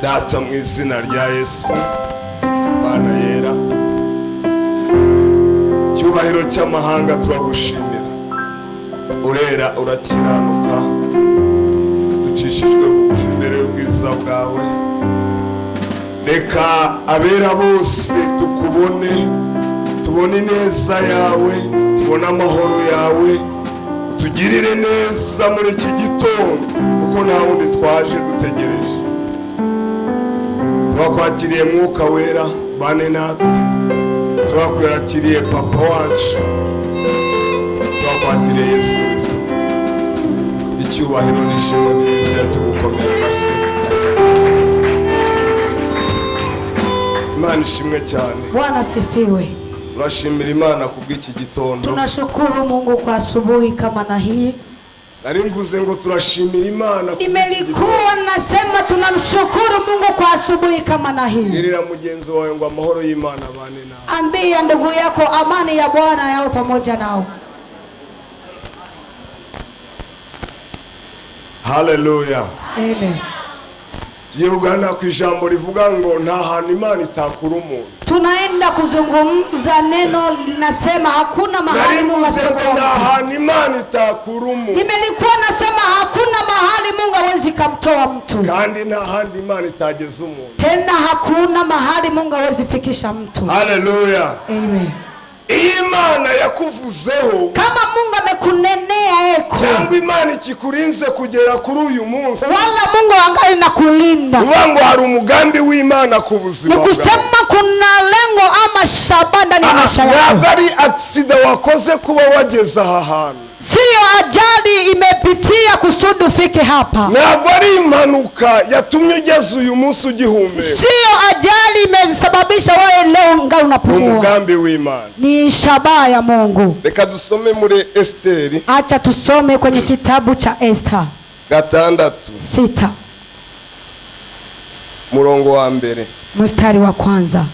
data mu izina rya Yesu Mana yera cyubahiro cy'amahanga turagushimira urera urakiranuka ducishijwe bugufi imbere y'ubwiza bwawe reka abera bose tukubone tubone neza yawe tubone amahoro yawe tugirire neza muri iki gitondo kuko nta wundi twaje dutegereje twakwakiriye mwuka wera bane natwe twakwakiriye papa wacu twakwakiriye Yesu Kristo icyubahiro n'ishimwe n'ibyiza tugukomera amashyi Imana ishimwe cyane Bwana asifiwe. Tunashimira Imana kubw'iki gitondo Tunashukuru Mungu kwa asubuhi kama na hii. Nari mvuze ngo turashimira Imana. Nimelikuwa nasema tunamshukuru Mungu kwa asubuhi kama na hii. Girira mugenzi wawe ngo amahoro y'Imana bane nawe. Ambia ndugu yako amani ya Bwana yawe pamoja nao. Hallelujah. Amen. Yirugana ku ijambo rivuga ngo nta hantu Imana itakura umuntu. Tunaenda kuzungumza neno linasema hakuna mahali Mungu asipotoa. Nta hantu Imana itakura umuntu. Nimelikuwa nasema hakuna mahali Mungu hawezi kumtoa mtu. Kandi nta handi Imana itageza umuntu. Tena hakuna mahali Mungu hawezi fikisha mtu. Hallelujah. Amen. Imana yakuvuzeho kama Mungu amekunenea eko cyangwa Imana ikikurinze kugera kuri uyu munsi wala Mungu angali na kulinda ubango hari umugambi w'Imana ku buzima bwawe nikusema kuna lengo ama shabanda ni maisha yako ntabwo ari accident wakoze kuba wageza aha hantu sio ajali imepitia kusudi ufike hapa ntabwo ari impanuka yatumye ugeze uyu munsi ugihumeka sio ajali imesababisha wewe leo ngali unapumua umugambi w'Imana ni shabaha ya Mungu. Reka dusome muri Esteri. Acha tusome kwenye kitabu cha Esther 6 murongo wa mbere mstari wa kwanza.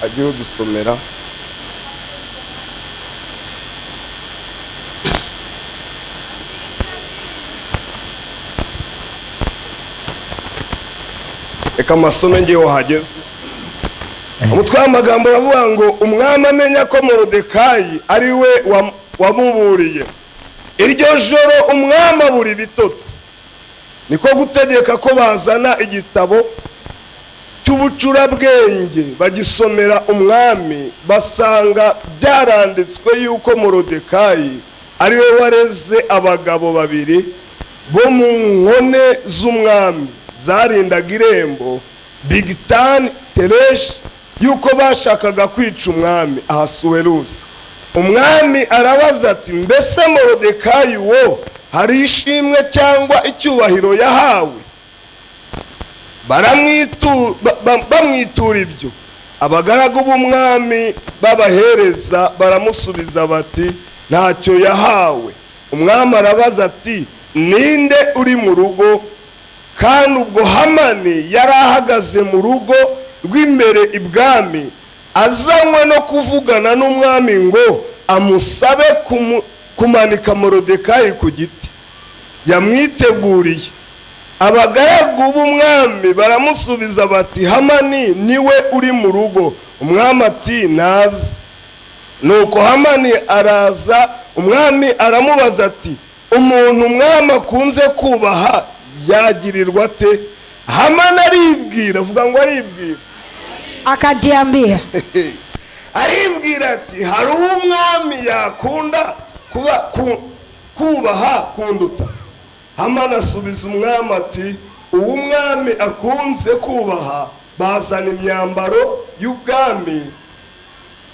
agiye dusomera Eka masomo ngiye wahageze umutwe w'amagambo aravuga ngo umwami amenya ko Morodekayi ari we wamuburiye iryo joro umwami abura ibitotsi niko gutegeka ko bazana igitabo cy'ubucurabwenge bagisomera umwami basanga byaranditswe yuko Morodekayi ari we wareze abagabo babiri bo mu nkone z'umwami zarindaga irembo Bigitani Tereshi yuko bashakaga kwica umwami Ahasuwerusi. Umwami arabaza ati mbese Morodekayi wo hari ishimwe cyangwa icyubahiro yahawe? Bamwitura ibyo abagaragu b'umwami babahereza baramusubiza bati ntacyo yahawe. Umwami arabaza ati ninde uri mu rugo? Kandi ubwo Hamani yari ahagaze mu rugo rw'imbere ibwami azanywe no kuvugana n'umwami ngo amusabe kumanika Morodekayi ku giti yamwiteguriye. Abagaragu b'umwami baramusubiza bati Hamani niwe uri mu rugo. Umwami ati nazi. Nuko Hamani araza umwami aramubaza ati umuntu umwami akunze kubaha yagirirwa ate? Hamani aribwira avuga ngo aribwira akajiambia aribwira ati hari umwami yakunda kubaha kunduta. Hamani asubiza umwami ati uwo umwami akunze kubaha bazana imyambaro y'ubwami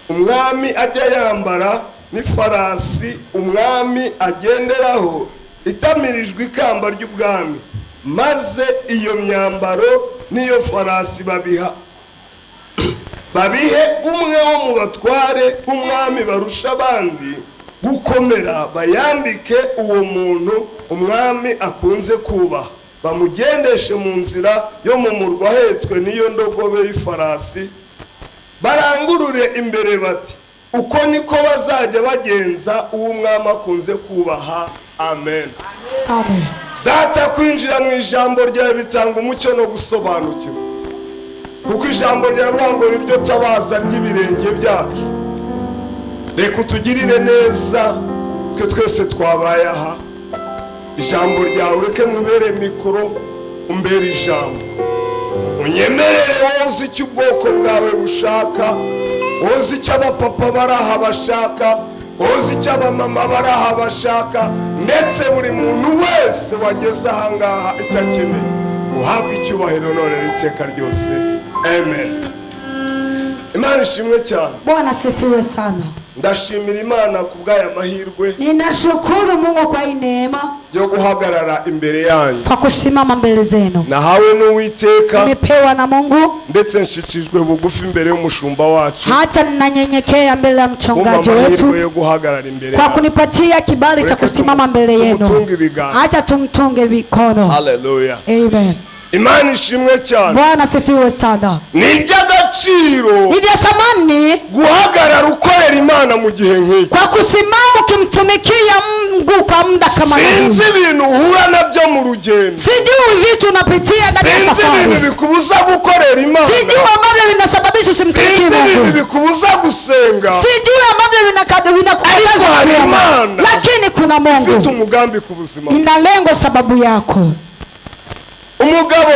umwami ajya yambara n'ifarasi umwami agenderaho itamirijwe ikamba ry'ubwami maze iyo myambaro n'iyo farasi babihe umwe wo mu batware umwami barusha abandi gukomera bayambike uwo muntu umwami akunze kubaha bamugendeshe mu nzira yo mu murwa ahetswe n'iyo ndogobe y'ifarasi barangurure imbere bati uko niko bazajya bagenza uwo umwami akunze kubaha. Amen. Amen. data kwinjira mu ijambo ryawe bitanga umucyo no gusobanukirwa, kuko ijambo ryawe ngo niryo tabaza ry'ibirenge byacu. Reka utugirire neza twe twese twabaye aha, ijambo ryawe reke mubere mikoro, umbere ijambo, unyemerere wowe uzi icyo ubwoko bwawe bushaka, wowe uzi icyo abapapa baraha bashaka, wowe uzi icyo abamama baraha bashaka, ndetse buri muntu wese wageze ahangaha icyo akeneye, uhabwe icyubahiro none n'iteka ryose. Amen. Imana ishimwe cyane. Bwana asifiwe sana. Ndashimira Imana kubw'aya mahirwe. Ninashukuru Mungu kwa hii neema yo guhagarara imbere yanyu, kwa kusimama mbele zenu. Nahawe n'Uwiteka, Nimepewa na Mungu, ndetse nshikijwe bugufi imbere y'umushumba wacu, hata ninanyenyekea mbele ya mchungaji wetu yo guhagarara imbere kwa kunipatia kibali cha kusimama mbele yenu. Acha tumtunge mikono. Hallelujah. Amen. Imana ishimwe cyane. Bwana asifiwe sana. Ni iby'agaciro, ni vya thamani guhagarara ukorera Imana mu gihe nk'iki, kwa kusimama ukimtumikia Mungu kwa muda kama huu. Sinzi ibintu uhura nabyo mu rugendo, sijui vitu unapitia ndani ya safari, sinzi ibintu bikubuza gukorera Imana, sijui ambavyo vinasababisha usimtumikie Mungu, sinzi ibintu bikubuza gusenga, sijui ambavyo vinakukataza Imana, lakini kuna Mungu ufite umugambi ku buzima, ina lengo sababu yako.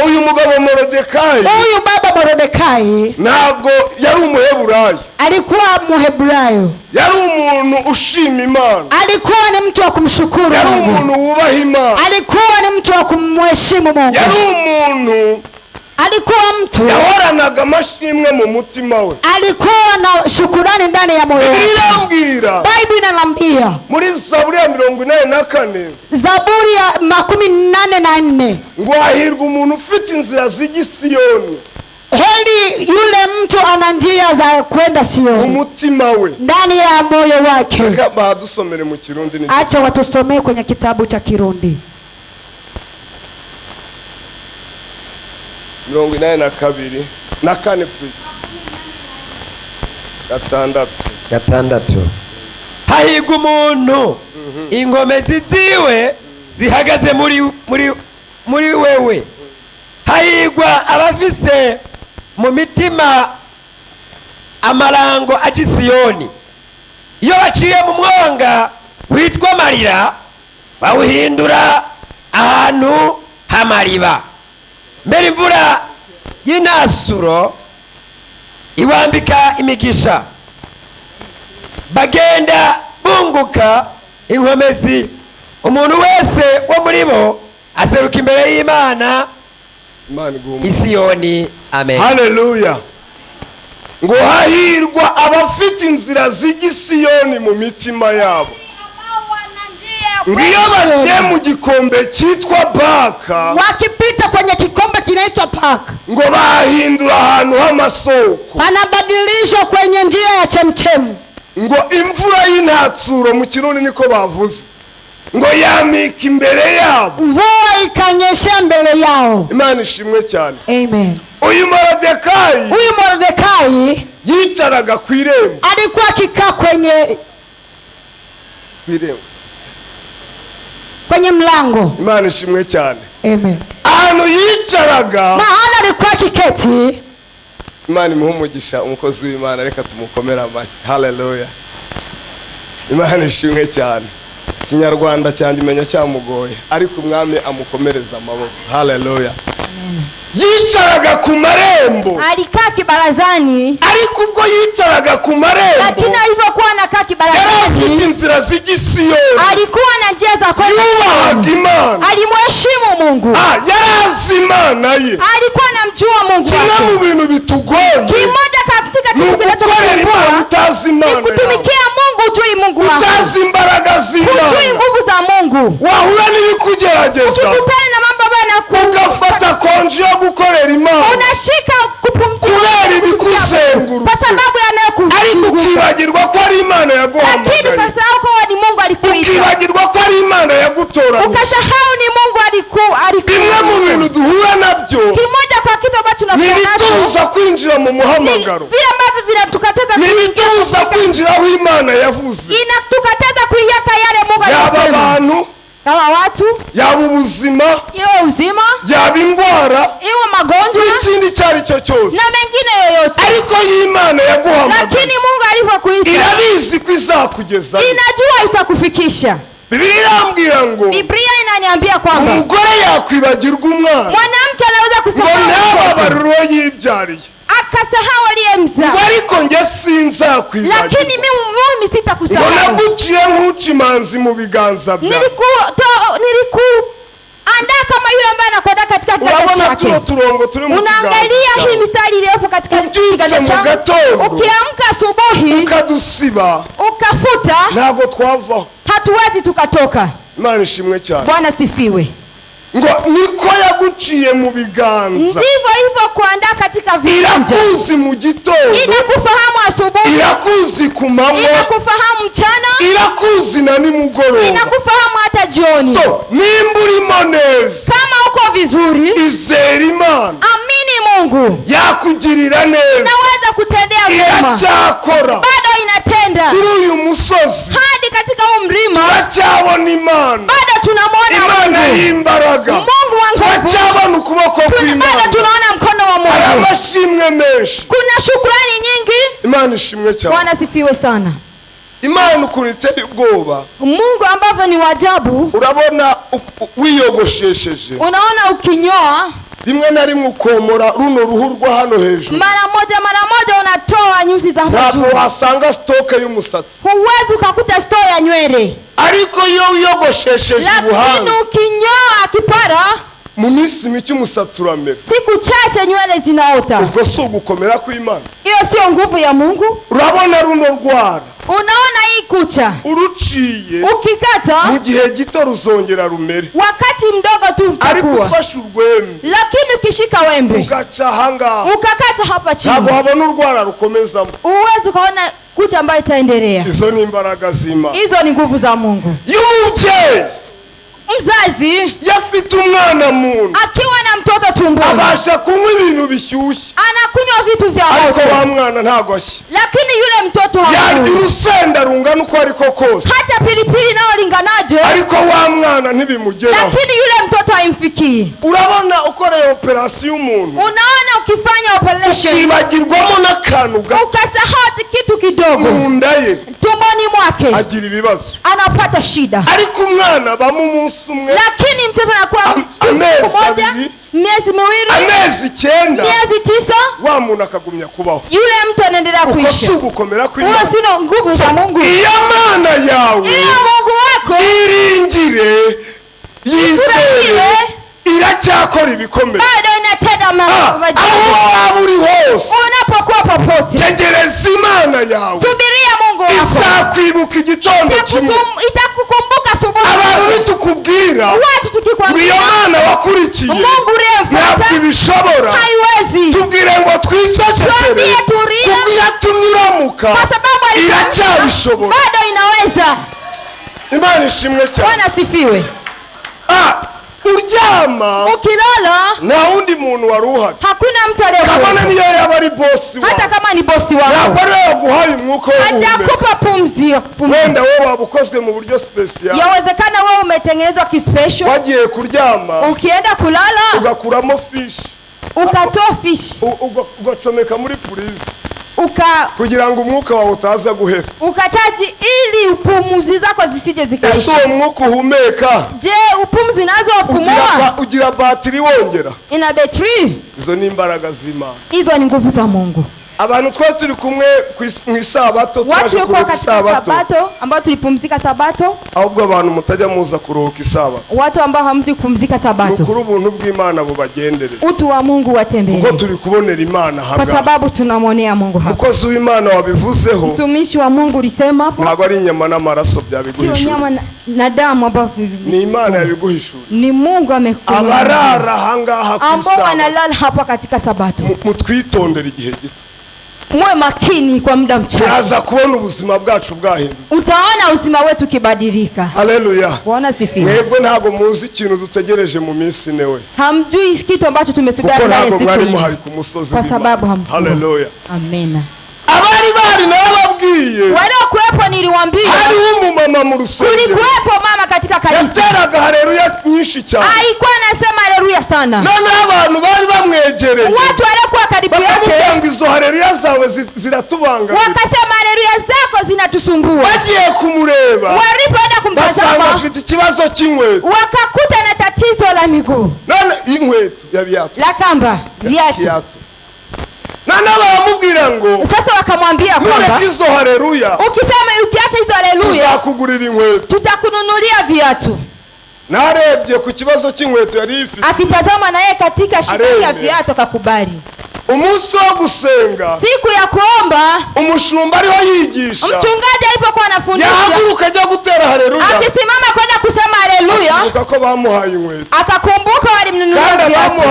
Uyu mugabo Morodekayi, huyu baba Morodekayi ntabwo yari umuheburayo, alikuwa muheburayo, yari umuntu ushima Imana, alikuwa ni mtu wa kumshukuru Mungu, yari umuntu wubaha Imana, alikuwa ni mtu wa kumheshimu Mungu, yari umuntu alikuwa mtu yahoranaga amashimwe mu mutima we, alikuwa na shukurani ndani ya moyo wake. Biblia inaniambia muri Zaburi ya 84, Zaburi ya 84, ngo hahirwa umuntu ufite inzira z'igisiyoni, heri yule mtu ana njia za kwenda Sioni umutima we, ndani ya moyo wake. Reka badusomere mu Kirundi, acha watusomee kwenye kitabu cha Kirundi 82 na 4 gatandatu. Hahirwa umuntu ingomezi ziwe zihagaze muri wewe, hahirwa abafise mu mitima amarango aci Siyoni, iyo baciye mu mwonga witwa Marira bawuhindura ahantu hamariba, mbere imvura y'inasuro iwambika imigisha, bagenda bunguka inkomezi, umuntu wese wo muri bo aseruka imbere y'Imana Isiyoni. Amen. Hallelujah. Ngo hahirwa abafite inzira z'igisiyoni mu mitima yabo, ngiyo baciye mu gikombe cyitwa Baka, wakipita kwenye kikombe kinaitwa Baka, ngo bahindura ahantu h'amasoko, panabadilishwa kwenye njia ya chemchemu, ngo imvura y'intatsuro mu Kirundi niko bavuze, ngo yamika imbere yabo, mvua ikanyesha mbele yao. Imana ishimwe cyane. Amen. Uyu Morodekayi yicaraga ku irembo, alikuwa akikaa kwenye mlango. Imana ishimwe cyane. Amen. Ahantu yicaraga, maana alikuwa kiketi. Imana imuhumugisha umukozi w'Imana, reka tumukomera amashyi. Hallelujah. Imana ishimwe cyane. Kinyarwanda cyane imenya cyamugoye, ariko umwami amukomereza amaboko. Hallelujah. Amen. Yicaraga ku marembo, alikaa kibarazani, ariko ubwo yicaraga ku marembo, lakini alivyokuwa anakaa kibarazani, afite inzira z'igisiyoni, alikuwa na njia za kwenda yubahaga Imana, alimheshimu Mungu, yarazi Imana ye, alikuwa anamjua Mungu. Kimwe mu bintu bitugoye, kimoja katika kitu kinachokusumbua, kutumikia Mungu, ujui Mungu wako, utazi imbaraga z'Imana, ujui nguvu za Mungu, wahura n'ibikugerageza, ukikutana na mambo ugafata konji yo gukorera Imana, unashika kupumzika kubera ibikuzengurutse, kwa sababu yanayokuzunguka, ariko ukibagirwa ko ari Imana yaguhamagaye, lakini ukasahau ko ni Mungu alikuita, ukibagirwa ko ari Imana yagutoranyije, ukasahau ni Mungu alikuita. Bimwe mu bintu duhura nabyo, kimoja kwa kitu ambacho tunabituza kwinjira mu muhamagaro, vile ambavyo vinatukataza kwinjira aho Imana yavuze, inatukataza kuiacha yale Mungu alisema. Yaba abantu kama watu, yaba ubuzima, iwe uzima, yaba indwara, iwe magonjwa n'ikindi cyari cyo cyose. na mengine yoyote. Ariko y'Imana yaguhamagaye, Lakini Mungu alipokuita irabizi ko izakugeza. inajua itakufikisha. Biblia irambwira ngo Biblia inaniambia kwamba umugore yakwibagirwa umwana mwanamke anaweza ngo kusahau ntababariro yibyariye, akasahau aliyemzaa, ngo ariko njye sinzakwibagirwa, lakini mimi ngo sitakusahau. naguciye nk'uca imanzi mu biganza byawe. Nilikuandaa kama yule ambaye anakwenda katika kiganja Urabona chake. tuno turongo turi mu Unaangalia kiganza hii mistari iliyopo katika kiganja mu chako. gatondo, Ukiamka asubuhi ukadusiba, ukafuta, ntabwo twavaho. hatuwezi tukatoka. Imana ishimwe cyane. Bwana sifiwe. Ngo niko yaguciye mu biganza, Ndivyo hivyo kuandaa katika viganja. irakuzi mu gitondo, Inakufahamu asubuhi, irakuzi ku manywa, inakufahamu mchana, irakuzi na nimugoroba. inakufahamu hata jioni. So nimba urimo neza, Kama uko vizuri, izera Imana, amini Mungu, yakugirira neza, naweza kutendea mema. iracyakora. Bado inatenda. Kuri uyu musozi Hadi katika huu mlima turacyabona Imana, bado tunamwona Imana Mungu. y'imbaraga, Mungu wa nguvu. turacyabona ukuboko Bado kw'Imana, tunaona mkono wa hari Mungu. amashimwe menshi. Kuna shukrani nyingi. Imana ishimwe cyane. Bwana sifiwe sana. Imana ukuntu iteye ubwoba, Mungu ambavyo ni wajabu. urabona wiyogoshesheje, Unaona ukinyoa rimwe na rimwe ukomora runo ruhu rwa hano hejuru, mara moja unatoa nyuzi za hapa ntabwo juu. wasanga sitoke y'umusatsi. Huwezi ukakuta store ya nywele. Ariko iyo wiyogoshesheje Lakini ubuhanzi, ukinyoa kipara, mu minsi mike umusatsi uramera. siku chache nywele zinaota. Ubwo si ugukomera kw'Imana? Hiyo sio nguvu ya Mungu. Urabona runo rwara, Unaona hii kucha, uruciye ukikata mu gihe gito ruzongera rumere, wakati mdogo tu ariko utakuwa. ufashe urwembe Lakini ukishika wembe ugaca ahangaha, ukakata hapa ntabwo chini, habona urwara rukomezamo. uwezi ukaona kucha ambayo itaendelea. Izo ni imbaraga z'Imana. Hizo ni nguvu za Mungu. Y'umubyeyi Mzazi yafite umwana muntu, akiwa na mtoto tumboni, abasha kunywa ibintu bishyushye, anakunywa vitu vya ariko moto, wa mwana ntago ashya. lakini yule mtoto Yarya hakunywi. urusenda rungana uko ariko kose, Hata pilipili nao linganaje, ariko wa mwana ntibimugeraho. lakini yule mtoto haimfikii. Urabona ukoreye operasiyo umuntu, Unaona ukifanya operation ukibagirwamo n'akantu gato ukasahau kitu kidogo mu nda ye, tumboni mwake, agira ibibazo. anapata shida. Ariko umwana bamo umunsi umwe, Lakini mtoto anakuwa amezi siku moja, abiri, miezi miwili, amezi 9, miezi 9, wa muntu akagumya kubaho. yule mtu anaendelea Uko si kuishi. ugukomera Huo kw'Imana. sino nguvu za Mungu. Iyo Mana yawe Iyo Mungu wako yiringire, yizere, Furahie. iracyakora ibikomeye. bado inatenda aho maajabu. waba uri hose, Unapokuwa popote, tegereza Imana yawe, subiria Mungu wako. izakwibuka igitondo kimwe. Itakukumbuka Abantu asubuhi. nitukubwira Watu ngo iyo tukikwambia Mana wakurikiye Mungu uremfuata ntabwo ibishobora, haiwezi, tubwire ngo twicecekere, Tuambie tulia. kuko iyo tumuramuka kwa sababu iracyabishobora. bado inaweza. Imana ishimwe cyane. Bwana sifiwe. Uryama Ukilala nta wundi muntu wari uhari, hakuna mtu kabone aliyekuwa, niyo yaba ari bosi hata wawe, kama ni bosi ntabwo wako, ariwe waguhaye umwuka wo guhumeka. hajakupa pumzi. Wenda wowe waba ukozwe mu buryo special, Yawezekana wewe umetengenezwa kispecial. wagiye kuryama Ukienda kulala ugakuramo fishi, ukatoa fish ugacomeka muri purize uka kugira ngo umwuka wawe utaza guhera. ukachaji ili pumzi zako zisije Ese zikaisha. uwo mwuka uhumeka Je, upumzi nazo pumua ugira batiri wongera? ina betri? Izo ni imbaraga z'Imana. Hizo ni nguvu za Mungu. Abantu twari turi kumwe mu isabato, Watu twaje walikuwa kuruhuka katika isabato, sabato ambao tulipumzika sabato, ahubwo abantu mutajya muza kuruhuka isabato, watu ambao hamji kupumzika sabato, mukuru ubuntu bw'Imana bubagendere, utu wa Mungu kuko watembee, turi kubonera Imana kwa hanga. sababu tunamwonea Mungu hapa. Mukozi w'Imana wabivuzeho, Mtumishi wa Mungu ulisema hapo, ntabwo ari inyama n'amaraso sio byabiguhishura, nyama na damu ambao ni Imana yabiguhishura. ni Mungu amekuwa, Abarara ahangaha ku ambao isabato, wanalala hapa katika sabato, mutwitondere igihe gito, muwe makini kwa muda mchache, turaza kubona ubuzima bwacu bwahindutse. utaona uzima wetu kibadilika. Haleluya. Bwana sifiwe. Mwebwe ntabwo muzi ikintu dutegereje mu minsi ine we, Hamjui kitu ambacho kuko tumesubiria ndani ntabwo siku mwari hii, muhari ku musozi kwa w'Imana. sababu hamjui. Haleluya. Amina. abari bari nababwiye waliokuwepo niliwaambia hariho umumama mu rusengero kulikuwepo mama katika kanisa yateraga haleluya nyinshi cyane alikuwa anasema haleluya sana none abantu bari bamwegereye watu waliokuwa karibu yake bakamubwira izo haleluya zawe ziratubanga wakasema haleluya zako zinatusumbua bagiye kumureba walipoenda kumtazama afite ikibazo cy'inkweto wakakuta na tatizo la miguu none inkweto ya viatu la kamba viatu none baramubwira ngo sasa wakamwambia kwamba izo haleluya ukisema ukiacha hizo haleluya tuzakugurira inkweto tutakununulia viatu narebye ku kibazo cy'inkweto yari ifite akitazama na yeye katika shida ya viatu akakubali umunsi wo gusenga siku ya kuomba umushumba ariho yigisha mchungaji alipokuwa anafundisha yahaguruka ajya gutera haleluya akisimama kwenda kusema haleluya ko bamuhaye inkweto akakumbuka walimnunulia viatu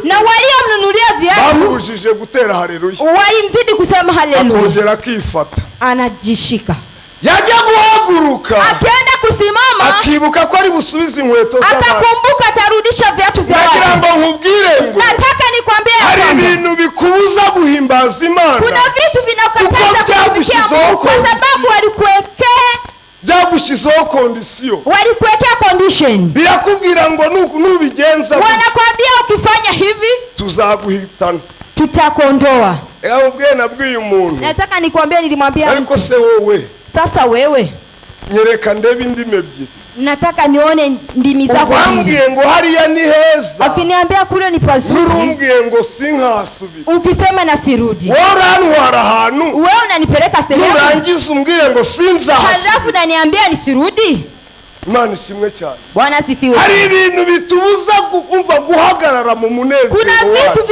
na waliomnunulia viatu bamubujije gutera haleluya walimzidi kusema haleluya akongera akifata anajishika yajya guhaguruka akaenda kusimama akibuka ko ari busubize inkweto akakumbuka atarudisha viatu vya watu nagira ngo nkubwire ngo nataka nikwambie hari ibintu bikubuza guhimbaza Imana kuna vitu vinakataza kutumikia Mungu kwa sababu walikuwekea byagushizeho kondisiyo walikuwekea condition birakubwira ngo nubigenza wanakwambia ukifanya hivi tuzaguhitana tutakondoa ubwe nabwiye umuntu nataka nikwambie nilimwambia ariko se wowe sasa wewe nyereka ndebe indimi ebyiri nataka nione ndimi zako wambwiye ngo hariya ni heza ukiniambia kule ni pazuri nurumbwiye ngo sinkasubira ukisema na sirudi worantwara ahantu wewe unanipeleka sehemu nurangiza umbwire ngo sinzahasubira halafu unaniambia nisirudi Imana ishimwe cyane Bwana asifiwe hari ibintu bitubuza kumva guhagarara mu munezero kuna vitu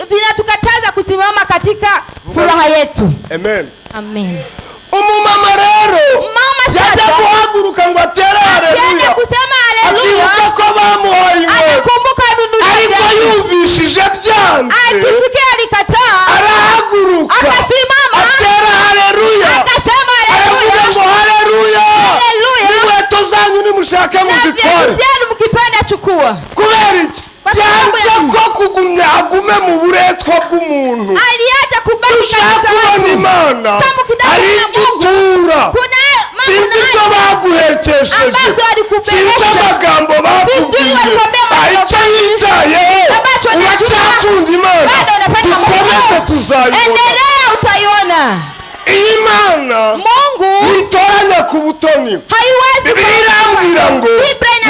vinatukataza kusimama katika furaha yetu amen amen umumama rero yajya guhaguruka ngo atere haleluya kusema haleluya akibuka ko bamuhaye inkweto akakumbuka nunulia ariko yumvishije byanze akisikia alikataa arahaguruka akasimama atera haleluya akasema haleluya ngo haleluya inkweto zanyu nimushake muzitware mkipenda chukua kubera iki byanze ko kugumya agume mu buretwa bw'umuntu aliacha kubaki katika Imana ari igitura sinzi ibyo baguhekesheje sinzi amagambo bakubwiye icyo yitaye uracyakunda Imana dukomeze tuzayibona endelea utaiona Imana Mungu witoranya ku butoni haiwezi birambwira ngo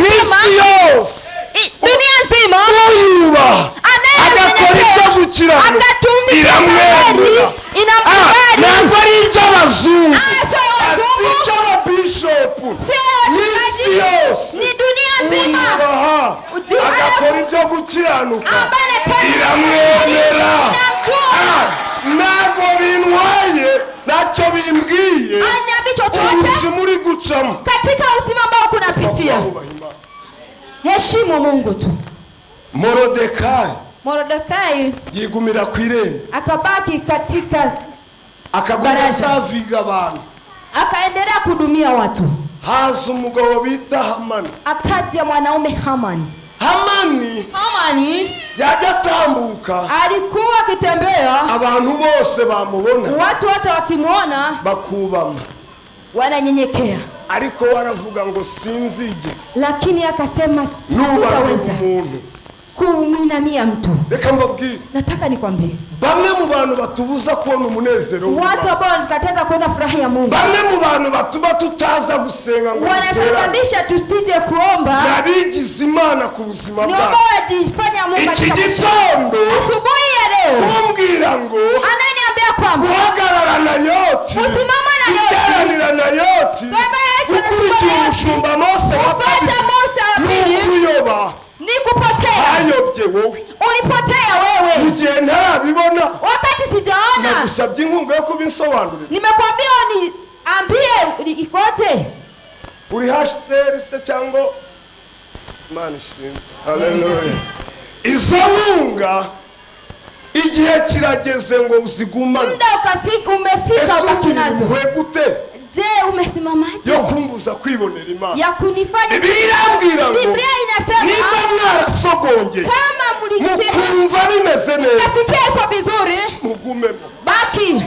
n'isi yose dunia nzima uyubaha agakora ibyo gukiranuka iramwemera ntabwo ari iby'abazungu si iby'ababishopu n'isi yose ni dunia nzima uyubaha agakora ibyo gukiranuka iramwemera ntabwo bintwaye ntacyo bimbwiye ubuzima uri gucamo katika uzima ambao kunapitia heshimu Mungu tu Mordekai yigumira ku irembo akabaki katika akaguma saviga abantu akaendelea kudumia watu haza umugabo bita Hamani akaja mwanaume Hamani yajya atambuka alikuwa akitembea abantu bose bamubona watu wote wakimwona bakubama wananyenyekea ariko waravuga ngo sinzige lakini akasema sitaweza kuminamia mtu reka mbabwire nataka nikwambie bamwe mu bantu batubuza kubona umunezero watu ambao wanakataza kuona furaha ya Mungu bamwe mu bantu batuma tutaza gusenga ngo wanasababisha tusije kuomba nabigize Imana ku buzima bwacu ni wajifanya Mungu iki gitondo asubuhi ya leo umbwira ngo ananiambia kwamba guhagarara na Yoti usimama na Yoti iteranira na Yoti ukurikira umushumba Mose wa pili kuyoba ni kupotea hayobye wowe ulipotea wewe mugihe ntarabibona wakati sijaona nagusabye inkunga yo kubisobanurira nimekwambia niambie ikote uri hashtag se cyangwa Imana ishimwe haleluya izo nkunga igihe kirageze ngo uzigumane muda umefika ukakinazo gute je umesimamaje yo kumbuza kwibonera Imana ya kunifanya birambwira ngo Biblia inasema niba mwarasogongeye kama mukumva bimeze neza nasikia iko vizuri mugumemo baki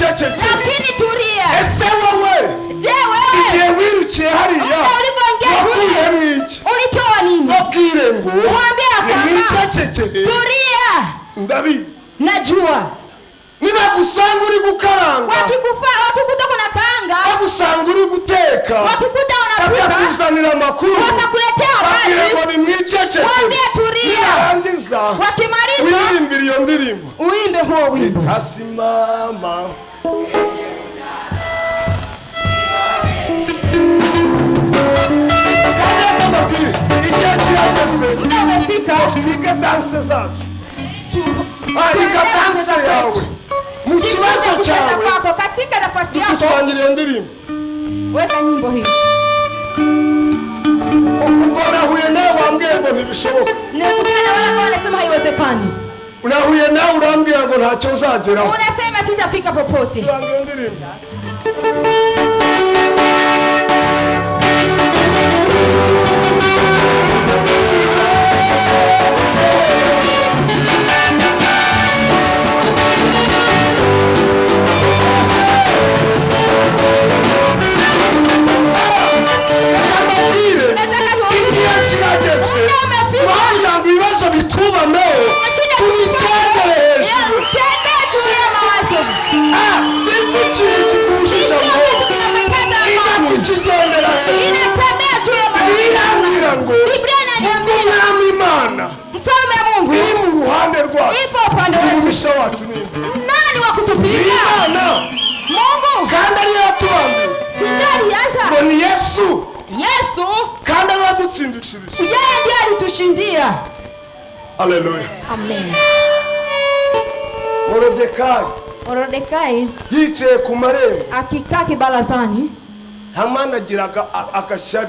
Lakini tulia. Ese wewe. Je, wewe? Igihe wirukiye hariya. Wakuye mwiki. Ulitoa nini? Wabwire ngo. Mwambie kwamba. Tulia. Ndabizi. Najua. Nibagusanga uri gukaranga. Wakikuta kuna kaanga. Bagusanga uri guteka. Wakikuta unapika. Bakakuzanira amakuru. Wakakuletea habari. Wabwire ngo ni mwiceceke. Mwambie tulia. Nirangiza. Wakimaliza. Uyimbire iyo ndirimbo. Uimbe huo wimbo. Itasimama. Igihe kirageze. Muda umefika. Twige danse zacu. Iga danse yawe. Mu kibazo cyawe. Katika nafasi yako. Tutangira iyo ndirimbo. Weka nyimbo hii. Ubwo nahuye nawe wambwiye ngo ntibishoboka. Nimekutana wala kwa wanasema haiwezekani. Unahuye nawe urambwira ngo ntacyo uzageraho. Unasema sitafika popote. Tutangira iyo ndirimbo. Nani wa kutupiga? Mungu. Kandi ariyo yatubambiye. Sindari yaza. Ngo ni Yesu. Yesu. Kandi ariyo yadutsindishirije. Yeye ndiye alitushindia. Haleluya. Amen. Morodekayi yicaye ku marembo akikaa kibarazani, Hamani agiraga agashyari.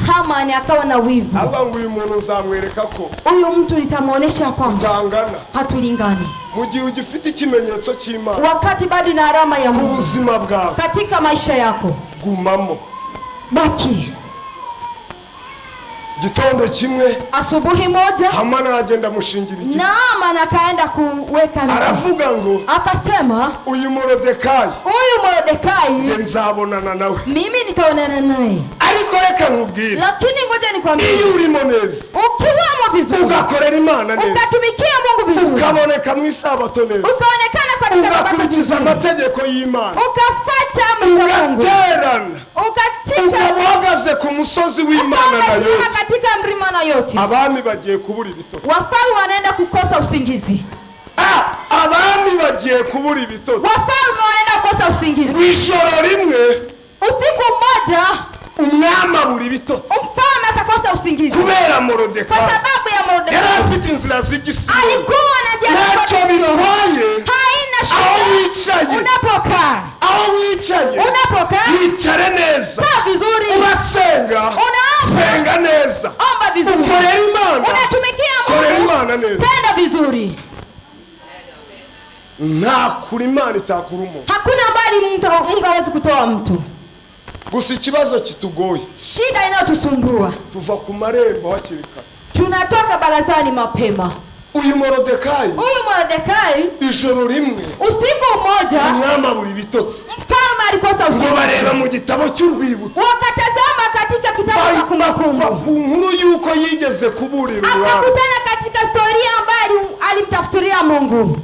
Hamani akawa na wivu. Aba ngo uyu muntu uzamwereka ko huyu mtu nitamuonesha kwamba tutangana, hatulingani. Mu gihe ugifite ikimenyetso cy'Imana, wakati bado na alama ya Mungu ubuzima bwawe, katika maisha yako, gumamo. Baki. Gitondo kimwe, asubuhi moja, Hamani aragenda mushingira igiti. Naamani akaenda kuweka mti. Aravuga ngo, akasema, uyu Morodekayi nge nzabonana nawe, mimi nitaonana naye. Ariko reka nkubwire, lakini ngoja nikwambie, iyo urimo neza, ukiwamo vizuri, ugakorera Imana neza, ukatumikia Mungu vizuri, ukaboneka mu isabato neza, ukaonekana kwa sababu ugakurikiza amategeko y'Imana, ukafuata amri za Mungu, ugaterana, ukabahagaze ku musozi w'Imana na yote, katika mlima na yote, abami bagiye kubura ibitotsi. Wafalme wanaenda kukosa usingizi. Abami bagiye kubura ibitotsi. Wafalme wanaenda kukosa usingizi. Ijoro rimwe, usiku mmoja, umwami abura ibitotsi, mfalme akakosa usingizi kubera Morodekayi. Kwa sababu ya Morodekayi, yari afite inzira z'igisiro, alikuwa anajiandaa. Ntacyo bitwaye, haina shida. aho wicaye, unapokaa, wicare neza, kaa vizuri, urasenga, senga neza, omba vizuri, ukorera Imana, unatumikia Mungu, korera Imana neza, tenda vizuri. Nta kuri Imana itakura umuntu. Hakuna mbali Mungu hawezi kutoa mtu. Gusa ikibazo kitugoye, shida inayotusumbua, tuva ku marembo hakiri kare, tunatoka barazani mapema. Uyu Morodekayi, ijoro rimwe, usiku mmoja, umwami abura ibitotsi. Mfalme alikosa usingizi. Ngo bareba mu gitabo cy'urwibutso, wakatazama katika kitabu cha kumbukumbu, nkuru yuko yigeze kuburira umwami, akakutana katika historia ambayo alimtafsiria Mungu.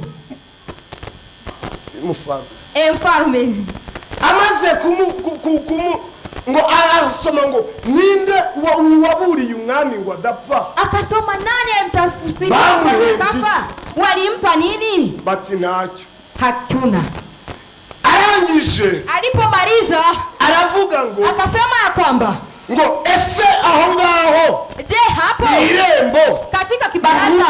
Mfalme amaze ngo arasoma ngo ninde waburiye umwami ngo adapfa, akasoma nani alimtafsiria akapfa, walimpa nini? Bati ntacyo, hakuna. Arangije, alipomaliza aravuga ngo, akasema ya kwamba ngo ese aho ngaho, je hapo irembo katika kibaraza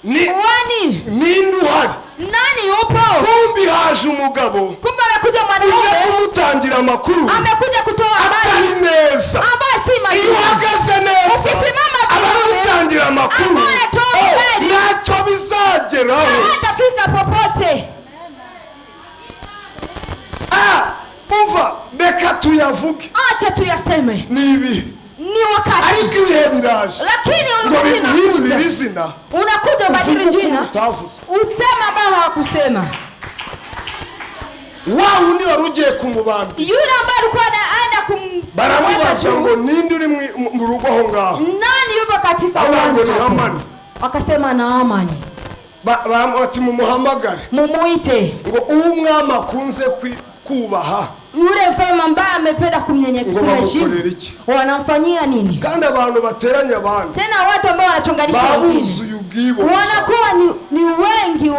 ni uwani ninde uhari, Nani yupo? kumbi haje umugabo Kumbe amekuja uje mwanaume kumutangira amakuru amekuja kutoa habari atari neza. ambayo si Iyo mazuri. uhagaze neza Ukisimama vizuri abagutangira amakuru ambayo anatoa habari ntacyo bizageraho. hatafika popote. Umva reka tuyavuge Acha tuyaseme, ni ibi ni wakati, ariko ibihe biraje lakini ngo unakuja biguhindurire izina unakuja ubadili jina utavuze. usema ambao hawakusema. wa undi wari ugiye kumubamba Yule ambaye alikuwa anaenda baramubaza ngo ninde uri mu rugo aho ngaho, nani yupo katika ngo ni uwanja? Hamani. Akasema Naamani. Bati mumuhamagare Mumuite ngo uwo umwami akunze kubaha yule mfalme ambaye amependa kumnyenyekea bamukorera iki? Wanamfanyia nini? Kandi abantu bateranya abandi Tena watu ambao wanachonganisha babuzuye wengine ubwibo wanakuwa ni wengi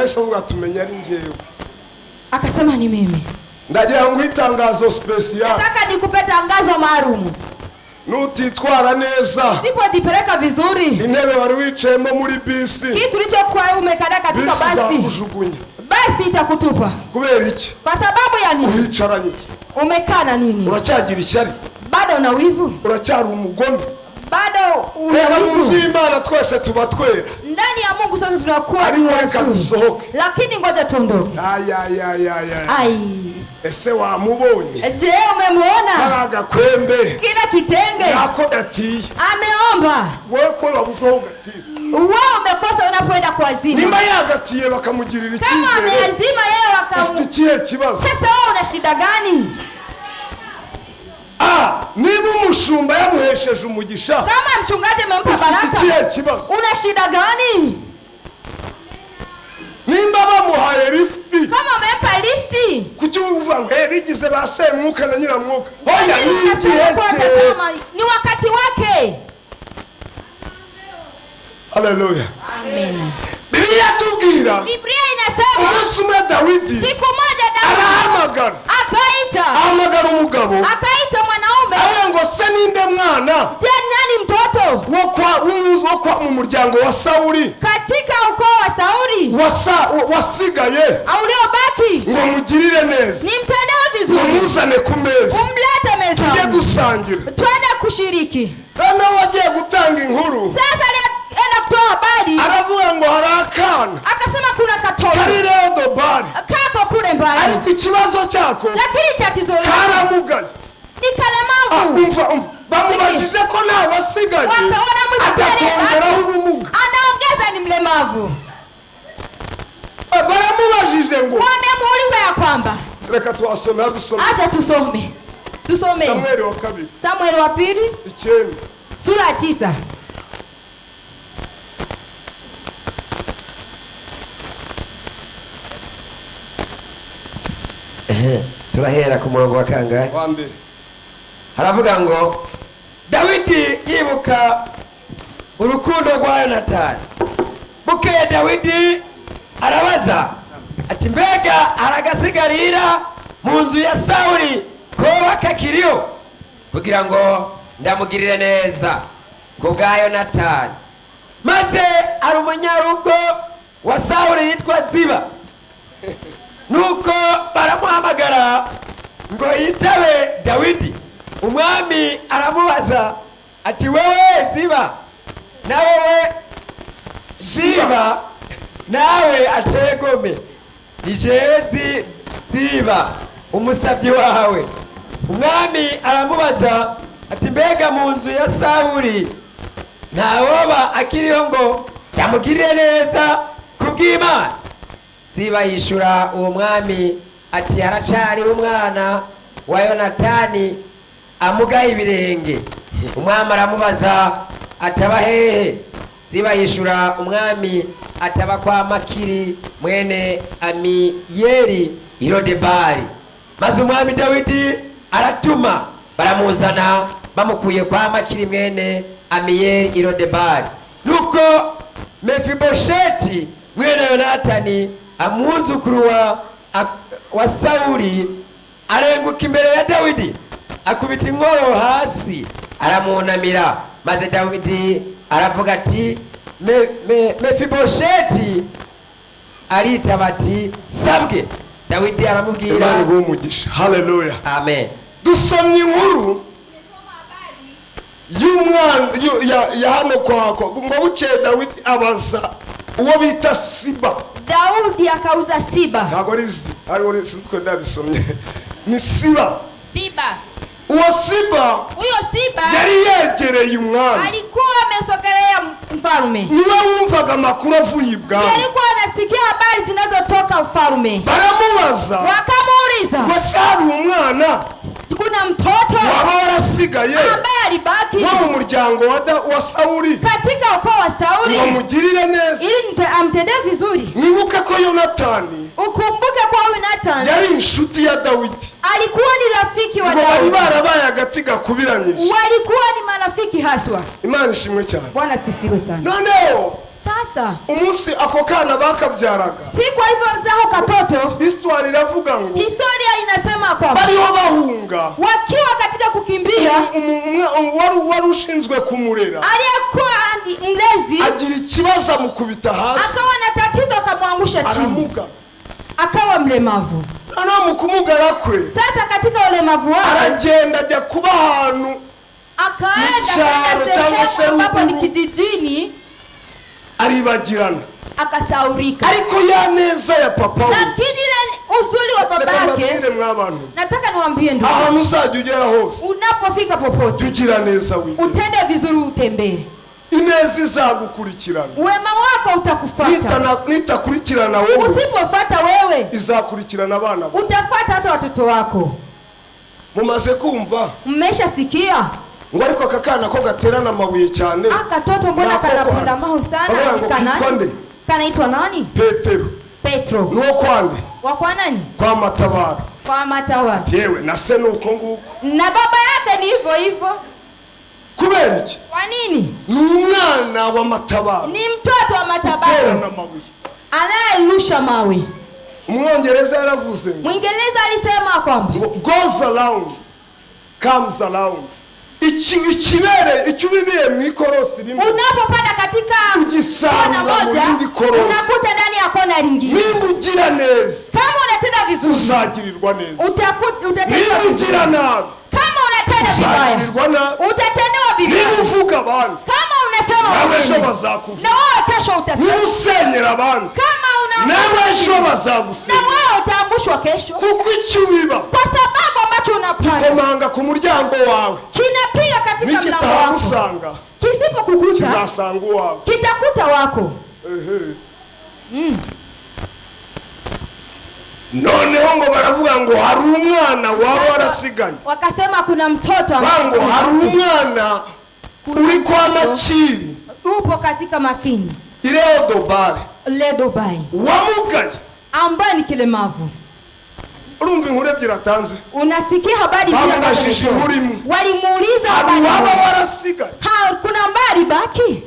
Yesu avuga tumenya ari njyewe. Akasema ni mimi. Ndagira ngo itangazo special, Nataka nikupe tangazo maalum. nutitwara neza Nipojipeleka vizuri, intebe wari wicayemo muri bisi kitu ulichokuwa umekada katika bisi basi zakujugunya. basi itakutupa. Kubera iki? Kwa sababu ya nini? Uhicaranye iki? Umekaa na nini? Uracyagira ishyari? Bado una wivu? Uracyari umugome? Bado una Reka mu nzu wivu? y'Imana twese tuba twera, Ndani ya Mungu sasa tunakuwa ni ariko reka wazuri. dusohoke. Lakini ngoja tuondoke. Ai. Ese wamubonye? Je, umemwona? Agakwembe Kila kitenge yako yatiye ameomba. wewe ko wabuzeho gatire. Wewe umekosa unapoenda kuazima. Nimba yagatiye bakamugirira Kama icyizere, ameazima leo afite ikihe kibazo? sasa wewe una shida gani? Niba umushumba yamuhesheje umugisha, Kama mchungaji amempa ufite baraka, ikihe kibazo? una shida gani? Nimba bamuhaye lifti, Kama amempa lifti, kuki uvuga ngo bigize ba semwuka na nyiramwuka? Oya, lakini ni unasema igihe kwa cye. tazama, ni wakati wake. Haleluya. Amen. Biblia tubwira Biblia inasema umunsi umwe Dawidi siku moja Daudi arahamagara ahamagara umugabo akaita mwanaume. avuga ngo se ninde mwana Je, nani mtoto wo kwa mu muryango wa Sawuli katika ukoo wa Sauli wasigaye uliobaki ngo mugirire neza, nimtendee vizuri, muzane ku meza umlete tujye mezani dusangira. twende kushiriki. Noneho wagiye gutanga inkuru, Sasa alienda kutoa habari, aravuga ngo hari akana akasema kuna kari katoto Rwanda kako kule mbali, ariko ikibazo cyako lakini tatizo lake karamugaye. ni kalemavu. Umva bamubajije ko nta wasigaye atakongeraho ubumuga. Anaongeza ni mlemavu. Baramubajije ngo Wamemuuliza ya kwamba, reka tuwasome, acha tusome Samueli wa kabiri Samueli wa pili 9 sura 9. turahera ku murongo wa kangahe? wa mbere. Haravuga ngo Dawidi yibuka urukundo rwa Yonatani. Bukeye Dawidi arabaza ati mbega haragasigarira mu nzu ya Sawuli koba kakiriyo kugira ngo ndamugirire neza ku bwa Yonatani. Maze ari umunyarugo wa Sawuli yitwa Ziba, nuko baramuhamagara ngo yitabe Dawidi. Umwami aramubaza ati wewe Ziba, na wewe Ziba, nawe ategome ni jewe Ziba umusabyi wawe. Umwami aramubaza ati mbega mu nzu ya Sawuli ntawoba akiriho ngo yamugirire neza kubw'Imana? Ziba yishura uwo mwami ati haracari umwana wa Yonatani amugaye ibirenge. Umwami aramubaza ataba hehe? Ziba yishura umwami ataba kwa Makiri mwene Amiyeri i Lodebari. Maze umwami Dawidi aratuma baramuzana bamukuye kwa Makiri mwene Amiyeri i Lodebari. Nuko Mefibosheti mwene Yonatani amwuzukuru wa Sawuli arenguka imbere ya Dawidi akubita inkoro hasi aramunamira. Maze Dawidi aravuga ati Mefibosheti, aritaba ati sabwe. Dawidi aramubwira. Imana iguhe umugisha. Haleluya. Amen. Dusomye inkuru y'umwana ya hano kwako ngo bukeye Dawidi abaza uwo bita Siba. Daudi akauza Siba. Ntabwo ari sinzwe ndabisomye. Ni Siba. Siba. Uwo Siba, Huyo Siba yari yegereye umwami. alikuwa amesogelea mfalme. Niwe wumvaga amakuru avuye ibwami. Alikuwa anasikia habari zinazotoka ufalme. Baramubaza. Wakamuuliza. Wasaru umwana. Kuna mtoto waba warasigaye ambaye alibaki wo mu muryango wa Sauli katika ukoo wa Sauli, wamugirire neza ili amtendee vizuri. Mwibuke ko Yonatani, ukumbuke kwa Yonatani yari inshuti ya Dawidi, alikuwa ni rafiki wa Dawidi, bari barabaye agati gakubiranyije, walikuwa ni marafiki haswa. Imana ishimwe cyane. Bwana sifiwe sana. Noneho sasa umunsi ako kana bakabyaraga, siku alipozao katoto, histoire iravuga ngo, historia inasema kwamba bariho bahunga, wakiwa katika kukimbia, wari ushinzwe kumurera aliyekuwa mlezi agira ikibazo amukubita hasi, akawa na tatizo, akamwangusha chini, aramuga, akawa mlemavu. Noneho mu kumugara kwe, sasa katika ulemavu wake aragenda ajya kuba ahantu akaenda sehemu ambapo ni kijijini, aribagirana, akasaurika. Ariko ya neza ya papa we, lakini ile uzuri wa babake, nataka niwaambie ndugu, ahantu uzajya ugera hose, unapofika popote, tugira neza wige, utende vizuri, utembee, ineza izagukurikirana, wema wako utakufuata. Nitakurikirana wewe, usipofuata wewe, izakurikirana abana, utafuata hata watoto wako. Mumaze kumva, mmeshasikia ngo ariko akakana ko gaterana amabuye cyane, akatoto mbona kanapunda maho sana, kanaitwa nani? Petro. Nuwo kwande? Wa kwa nani? Kwa Matabaro. Kwa Matabaro. Yewe na se nuko nguko, na baba yake ni hivyo hivyo. Kubera iki? Kwa nini? Ni umwana wa Matabaro, ni mtoto wa Matabaro anayerusha mawe. Umwongereza yaravuze, Mwingereza alisema kwamba goes around comes around. Ikibere icyubibiye mu ikorosi rimwe, unapopanda katika kona moja unakuta ndani ya kona lingine. Nimba ugira neza, kama unatenda vizuri, uzagirirwa neza. utatendwa vizuri. Nimba ugira nabi, kama unatenda vibaya, utatendewa vibaya. Nimba uvuga abandi, kama unasema nawe ejo bazakuvuga, na wewe kesho utasema. Nimba usenyera abandi, kama nawe ejo bazagusenya, na wewe utaangushwa kesho. Kuko icyo ubiba, kwa sababu ambacho unapanda komanga ku muryango wawe, kinapiga katika mlango wako, usanga kisipokukuta kizasanga wawe, kitakuta wako. Noneho ngo baravuga ngo hari umwana waba warasigaye, wakasema kuna mtoto ngo hari umwana uri kwa Makiri, upo katika Makini Ledobai wamugaye, ambaye ni kilemavu. Urumva inkuru ebyiri atanze, unasikia habari zile, walimuuliza waba warasigaye, kuna ambaye alibaki?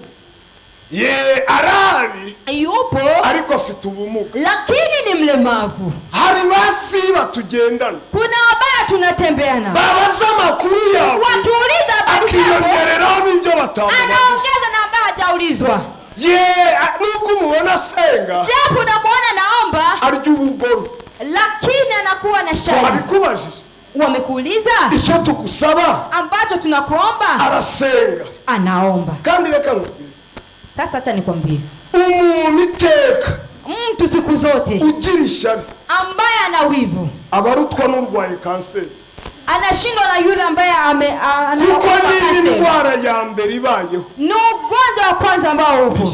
Arari, yupo ariko afite ubumuga, lakini ni mlemavu. Hari basi batugendana, kuna abaya tunatembeana, babaza makuru yao, wakiuliza habari zako, akiyongereraho n'ibyo batavuga, anaongeza na ambaye hajaulizwa. Nubwo umubona senga, japo unamuona naomba, arya ubugoro, lakini anakuwa na shari. Wabikubajije? Wamekuuliza? Icyo tukusaba, ambacho tunakuomba, arasenga, anaomba. Kandi reka nkubwire, sasa acha nikwambie, umuntu iteka, mtu siku zote ugira ishyari, ambaye ana wivu, abarutwa n'urwaye kanseri, anashindwa na yule ambaye kuko ni indwara ya mbere ibayeho, ni ugonjwa wa kwanza ambao upo,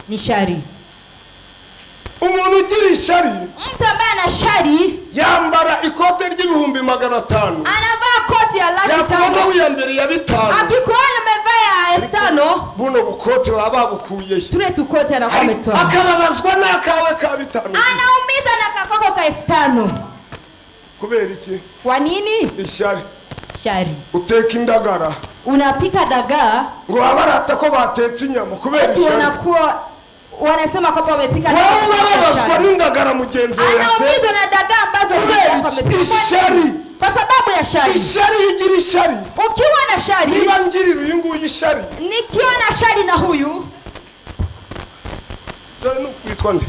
ni shari. Umuntu ugira ishyari, mtu ambaye ana shari, yambara ikote ry'ibihumbi 500, anavaa koti ya laki 500, yakubona wiyambere ya 500, akikuona amevaa ya 500, buno bukote baba babukuye, tule tukote anakuwa ametoa, akababazwa n'akawe ka 500, anaumiza na kakako ka 500. Kubera iki? Kwa nini? Ishyari. Shari. Uteka indagara, unapika dagaa, ngo abarata ko batetse inyama, kubera ishyari, wanakuwa wanasema kwamba wamepika dagaa, wababazwa n'indagara mugenzi wawe, anaumizwa na dagaa ambazo wamepika, ishyari, kwa sababu ya shari. Ishyari, ugira ishyari, ukiwa na shari, niba ngirira uyu nguyu ishyari, nikiwa na shari na huyu, witwa nde?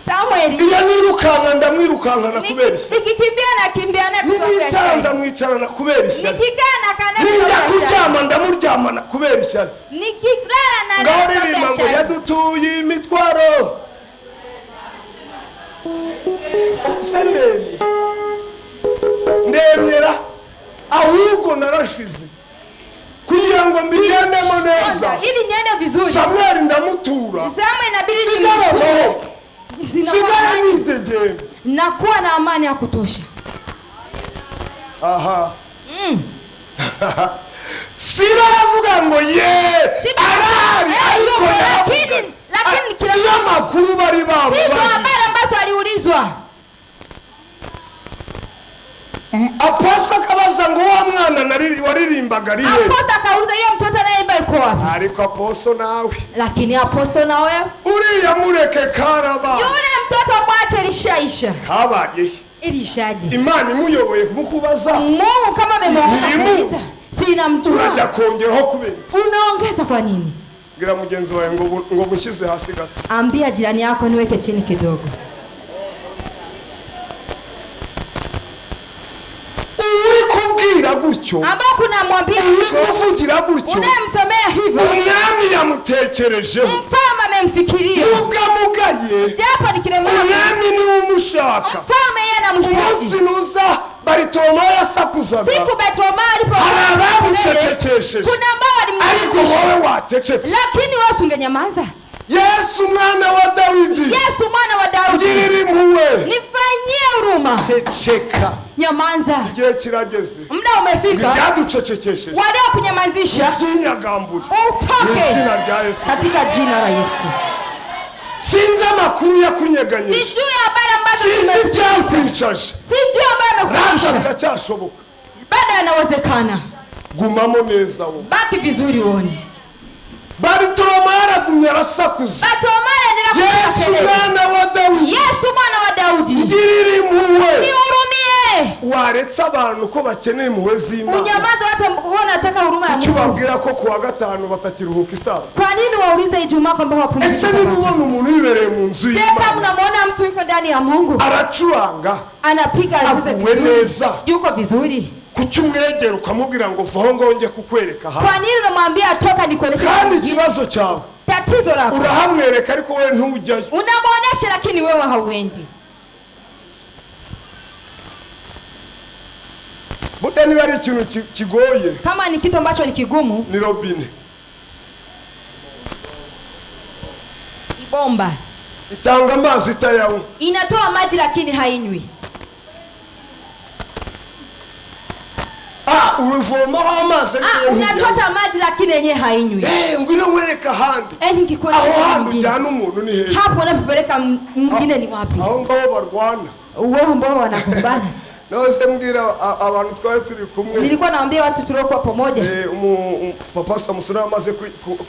Samweli iyo nirukanka ndamwirukankana kubera iki? Nikikimbia nakimbia kwa sababu ya Nitara shari. ndamwicarana kubera iki? Nikikana kana Nijya kuryama ndamuryamana kubera iki? Nikilala na Ngaho ririmba ngo yadutuye imitwaro. Ndemera ahubwo narashize kugira ngo mbigendemo neza. Ili niende vizuri. Samweli ndamutura. Samuel inabidi Sigara niteje. Nakuwa na amani ya kutosha. Aha. Sina navuga ngo arari ariko lakini kila makuru bari babo. Sio habari ambazo aliulizwa. Aposto akabaza ngo wa mwana waririmbaga rihe? Aposto akauliza yule mtoto anayeimba yuko wapi? Ariko aposto nawe. Lakini aposto na wewe? Uriya mureke karaba. Yule mtoto mwache lishaisha. Habaye. Ilishaje? Imana imuyoboye kumukubaza. Mungu kama amemwongoza. Sina mjua. Urajya kongeraho kubera. Unaongeza kwa nini? Gira mugenzi wawe ngo bushize hasi gato. Ambia jirani yako niweke chini kidogo. Gutyo ambao kuna mwambia uvugira gutyo unamsemea hivyo umwami yamutekerejeho mfalme amemfikiria ugamugaye japo nikiremea umwami ni umushaka mfalme yeye anamshaka umunsi nuza Baritomayo yasakuzaga siku Baritomayo alipo arabamucecekesheje kuna ambao ariko wowe watecetse lakini wewe ungenyamaza. Yesu mwana wa Daudi, Yesu mwana wa Daudi, ngirira impuhwe, nifanyie huruma. Cheka, nyamanza, igihe kirageze, muda umefika, byaducecekesheje, wale kunyamazisha, ukinyagambure, utoke katika jina la Yesu. Sinzi amakuru yakunyeganyije, sijui habari ambazo sinzi byakwicaje, sijui habari amekuisha, biracyashoboka, bado yanawezekana. Gumamo neza wo, baki vizuri uone. Baritomayo aragumya arasakuza, Yesu mwana wa Daudi, Yesu mwana wa Daudi, ngirira impuhwe, nihurumie. Waretse abantu ko bakeneye impuhwe z'Imana, unyamaze watu wanataka huruma ya Mungu. Cyubabwira ko kuwa gatanu batakiruhuka Isabato. Kwa nini waulize Ijumaa kwamba wapumzike Sabato? Ese nibona umuntu yibereye mu nzu y'Imana, kama mnamuona mtu yuko ndani ya Mungu, aracuranga, anapiga azize vizuri, yuko vizuri, kucyumwegera ukamubwira ngo vaho ngonge kukwereka ha. Kwa nini unamwambia atoka nikuoneshe? Kandi ikibazo cyawe, tatizo lako, urahamwereka ariko wewe ntujyayo, unamuonesha lakini wewe hauendi. Buda niba ari ikintu kigoye, kama ni kitu ambacho ni kigumu, ni robine, ibomba itanga amazi itayawe, inatoa maji lakini hainywi. Uruvoma amazi unachota maji lakini yenyewe hainywi. Ngwino mwereka handi, nikikuonesha handi jana umuntu ni hehe, hapo unapeleka mwingine ni wapi? Aho ngabo barwana, wewe ambao wanakumbana. Nose mbwira abantu twari turi kumwe, nilikuwa naambia watu tuliokuwa pamoja, Papa Samson amaze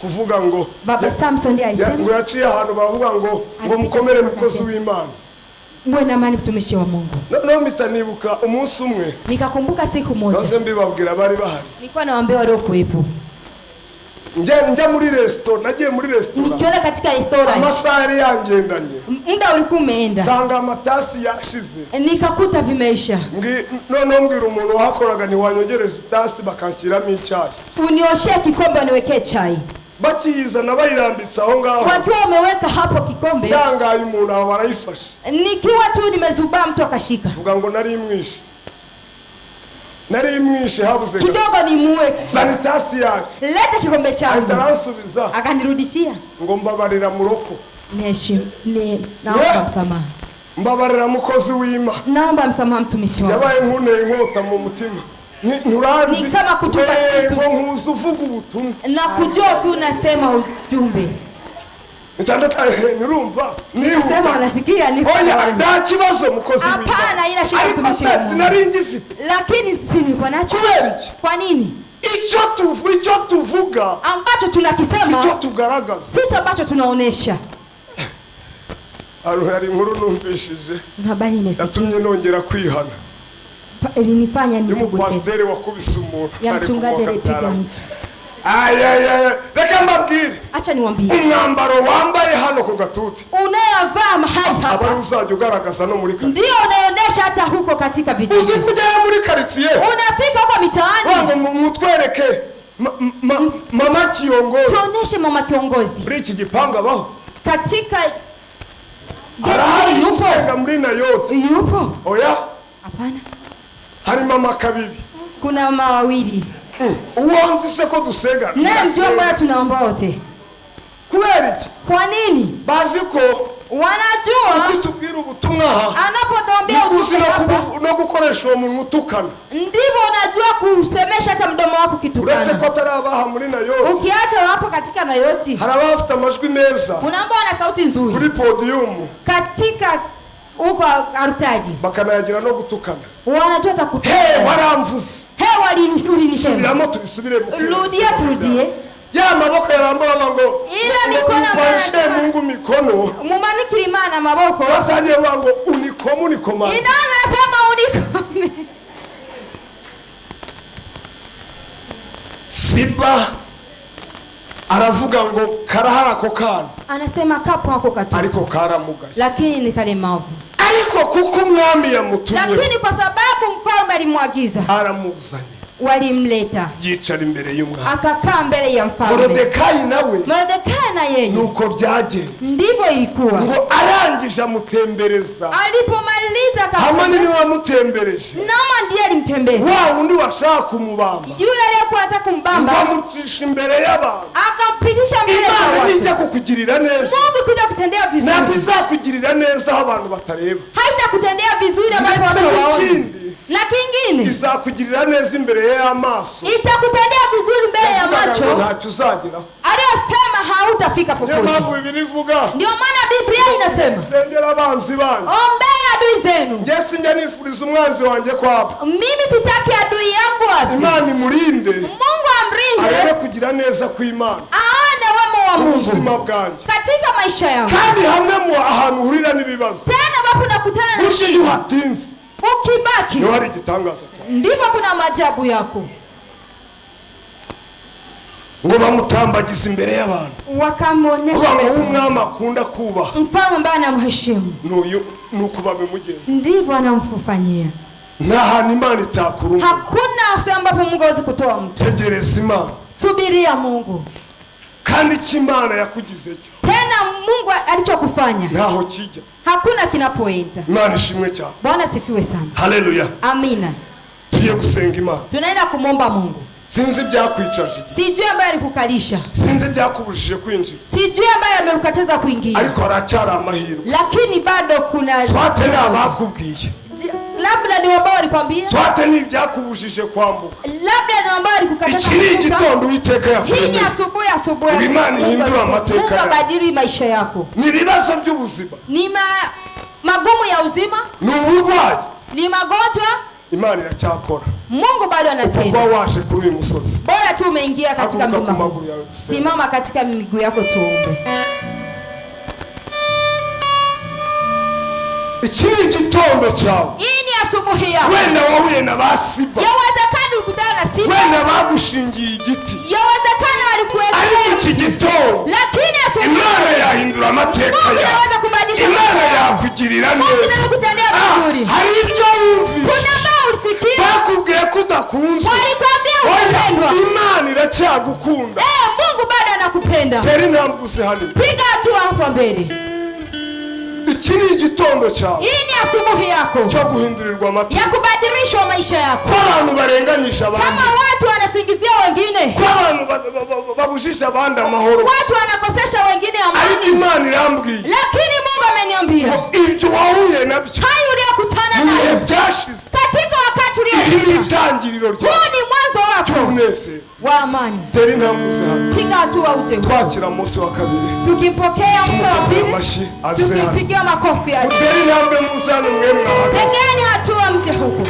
kuvuga ngo Baba Samson ndiye alisema ngo yaciye ahantu baravuga ngo mukomere mukozi w'Imana, mwe na amani mtumishi wa Mungu. No mitanibuka umunsi umwe, nikakumbuka siku moja, nose mbibabwira bari bahari, nilikuwa nawaambia wale kuepo, njya muri restaurant, nagiye muri restaurant, nikiona katika restaurant amasari yangendanye, muda ulikuwa umeenda, sanga amatasi yashize, nikakuta vimeisha, none mbwira umuntu wakoraga ni wanyogereza itasi bakanshyiramo icyayi, unioshee kikombe uniwekee chai, bakiyizana bayirambitse aho ngaho, wakiwa umeweka hapo kikombe, ndangaye umuntu aba barayifashe, nikiwa tu nimezubaa mtu akashika, vuga ngo nari mwishe habuze kidogo ni muwe sanitasi yake, leta kikombe changu, ataransubiza akanirudishia, ngo mbabarira muroko, naomba msamaha, mbabarira mukozi w'Imana, naomba msamaha mtumishi wangu, yabaye nkuneye inkota mu mutima, nturanzi ni kama kutupa Kristo, ngo nkuzi uvuga ubutumwa, na kujua ku unasema ujumbe, nirumva sema unasikia ni oya, nda kibazo mukozi w'Imana, hapana, ina shida mtumishi wangu, sinari ngifite, lakini sisi kwa nacho, kwa nini icyo tuvuga ambacho tunakisema icyo tugaragaza sicho ambacho tunaonesha. Hari inkuru numvishije, habari nimesikia, yatumye nongera kwihana, ilinifanya nitubu tena, pastor wakubise umuntu, ya mchungaji alipiga mtu, Aya, reka mbabwire. Acha niwaambie. Umwambaro wambaye hano ku gatuti. Unayavaa mahali hapa. Abari uzajya ugaragaza no muri karitsiye. Ndio unaendesha hata huko katika vijiji. Uzi kujya muri karitsiye. Unafika huko mitaani. Wango mutwereke mama kiongozi. Tuoneshe mama kiongozi. Muri iki gipanga baho. Katika Arahari yupo mrina yote. Yupo? Oya? Hapana. Hari mama kabibi. Kuna mama wawili. Uonzi se ko dusega. Na mjua mbona tunaomba wote. Kubera iki? Kwa nini? Bazi ko wanajua ukitubwira ubutumwa anapotuambia no gukoresha uwo muntu utukana. Ndivyo unajua kusemesha hata mdomo wako kitukana. Uretse ko tarabaha muri Nayoti. Ukiacha wapo katika Nayoti. Haraba bafite amajwi meza. Unaambia wana sauti nzuri. Kuri podium. Katika uko arutaji. Bakanayagira no gutukana. Wanajua atakutukana. Waramvuze. Walinisema. Subiramo tubisubire mu. Turudie. Ya maboko yarambura ngo ila mikono bashe Mungu mikono mumanikira Imana maboko batagiye wango unikomuna inaanza nasema unikome Siba aravuga ngo karahara ko kana anasema kapo hako katu ariko karamugaye lakini ni kalemavu ariko kuko umwami yamutumye lakini kwa sababu mfalme alimwagiza aramuzanye walimleta yicara imbere y'umwami akakaa mbele ya mfalme Morodekayi nawe Morodekayi na yeye nuko byagenze ndivyo ilikuwa ngo arangije amutembereza alipomaliza hamwe niwe wamutembereje nama ndiye alimtembeza wa undi washaka kumubamba yule aliyekuwa anataka kumbamba amutisha imbere y'abantu akampitisha mbele ya watu Imana nijya kukugirira neza Mungu kuja kutendea vizuri ntabwo izakugirira neza aho abantu batareba haitakutendea vizuri ambapo watu hawaoni na kingine izakugirira neza imbere y'amaso itakutendea vizuri mbele ya macho ntacyo uzageraho aliyosema hautafika popote ndio mambo Biblia ivuga ndio maana Biblia inasema sengera abanzi banyu ombea adui zenu Yesu njya nifuriza umwanzi wanjye kwapa mimi sitaki adui yangu wapi Imana imurinde Mungu amrinde arebe kugira neza kw'Imana aone wema wa Mungu ubuzima bwanjye katika maisha yangu kandi hamwe mu ahantu uhurira n'ibibazo tena wapo nakutana na shida uhatinze ukibaki ndio hari igitangaza cyane ndipo kuna maajabu yako ngo bamutambagiza imbere y'abantu wakamuonesha umwami akunda kubaha mfalme ambaye anamheshimu n'uyu nuko babimugenza ndivyo anamfufanyia nta hantu Imana itakuruma hakuna sehemu ambapo Mungu hawezi kutoa mtu tegereza Imana subiria Mungu kandi icyo Imana yakugize tena Mungu alichokufanya ntaho kijya hakuna kinapoenda Imana ishimwe cyane Bwana sifiwe sana haleluya amina tugiye gusenga Imana tunaenda kumomba Mungu sinzi byakwicaje sijui ambaye alikukalisha sinzi byakubujije kwinjira sijui ambaye amekukataza kuingia ariko haracyari amahirwe lakini bado kuna twate n'abakubwiye labda ni ambao walikwambia twate n'ibyakubujije kwambuka labda ni ambao walikukataza ikiri igitondo Uwiteka yakuremeye hii ni asubuhi Imana ihindura amateka Mungu abadili maisha yako ni ibibazo by'ubuzima ni magumu ya uzima ni uburwayi ni magonjwa Imana iracyakora Mungu bado anatenda kwa washe kuri uyu musozi bora tu umeingia katika mlima simama katika miguu yako tuombe ikiri igitondo cyawe hii ni asubuhi yako wenda wahuye na basiba yawezekana ukutana na simba wenda bagushingiye igiti yawezekana walikuweka ariko iki gitondo lakini asubuhi Imana yahindura amateka yawe Imana yakugirira neza hari ibyo wumvise kuna ambao ulisikia bakubwiye ko udakunzwe walikwambia unapendwa Imana iracyagukunda Mungu bado anakupenda tera intambwe uze hano piga hatua hapo mbele iki ni igitondo cyawe hii ni asubuhi yako cyo guhindurirwa amateka ya kubadilishwa maisha yako ko abantu barenganyisha abandi kama watu wanasingizia wengine ko abantu babujisha abandi amahoro watu wanakosesha wengine amani ariko Imana irambwiye lakini Mungu ameniambia ibyo wahuye nabyo hayo uliyokutana nayo byashize katika wakati iri uliopita itangiriro ryawe huu ni mwanzo wako unese wa amani tera intambwe uze hano piga hatua uje twakira Mose wa kabiri tukipokea Musa wa pili amashyi aze hano tukipigia makofi aje tera intambwe Musa hano mwe mwahagaze pegeni hatua mje huko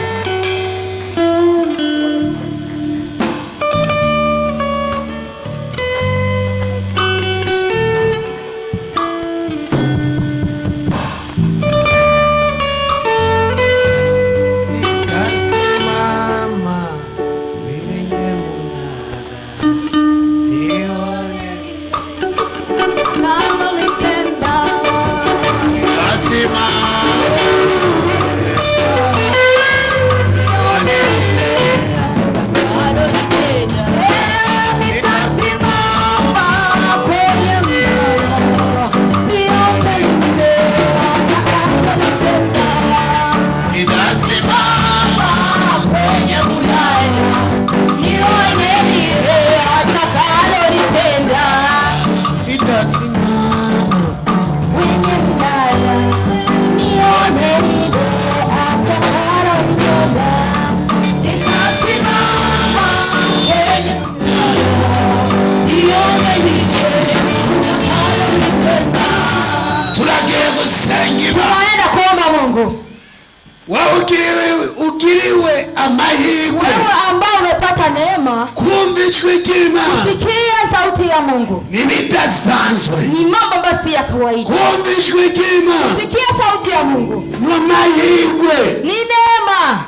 Mungu nibidasanzwe, ni mambo basi ya kawaida. kumva ijwi ry'Imana, Sikia sauti ya Mungu n'amahirwe. ni neema.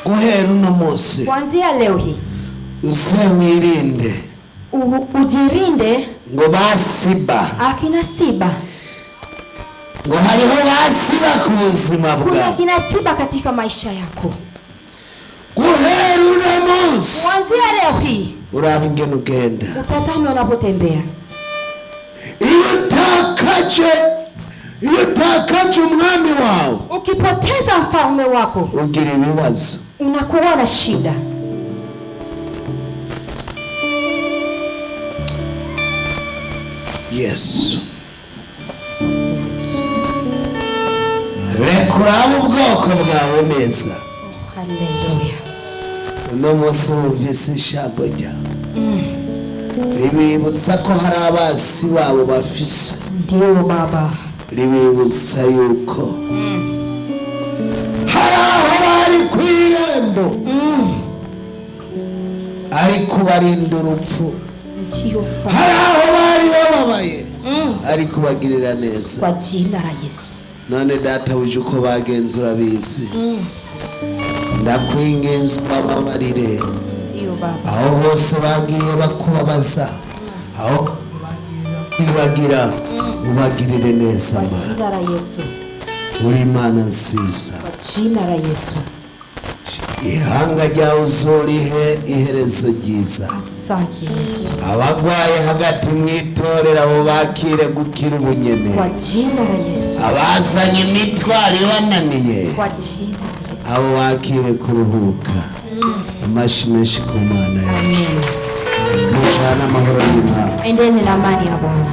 Guhera uno munsi Kuanzia leo hii uze wirinde ujirinde ngo basiba, akina siba. ngo hariho basiba ku buzima Kuna bwawe. kina siba katika maisha yako. Guhera uno munsi Kuanzia leo hii uraba ingene ugenda, utazame unapotembea. iyo utakaje umwami wawe, Ukipoteza mfalme wako ugira ibibazo. unakuwa na shida. Yesu, reka urabe ubwoko bwawe neza. Haleluya. uno munsi wumvise ijambo ryawe, ribibutsa ko hari abasi babo bafise. Ndio Baba. Ribibutsa yuko hari aho bari ku irembo ariko barinda urupfu, Ndio hari aho bari bababaye ariko bagirira neza. kwa jina la Yesu. None data uje uko bagenza urabizi, ndakwinginze ubabarire Ndio Baba. aho hose bagiye bakubabaza, aho kwibagira ubagirire neza. Kwa Mana, jina la Yesu. uri Imana nziza, Kwa jina la Yesu. ihanga ryawe uzorihe iherezo ryiza. Asante Yesu. Abagwaye hagati mwitorera abo bakire gukira ubunyene, Kwa jina la Yesu. abazanye imitwaro ibananiye Kwa jina la Yesu. abo bakire kuruhuka. Amashi menshi ku Mana yacu. Mujana amahoro y'Imana. Endeni na amani ya Bwana.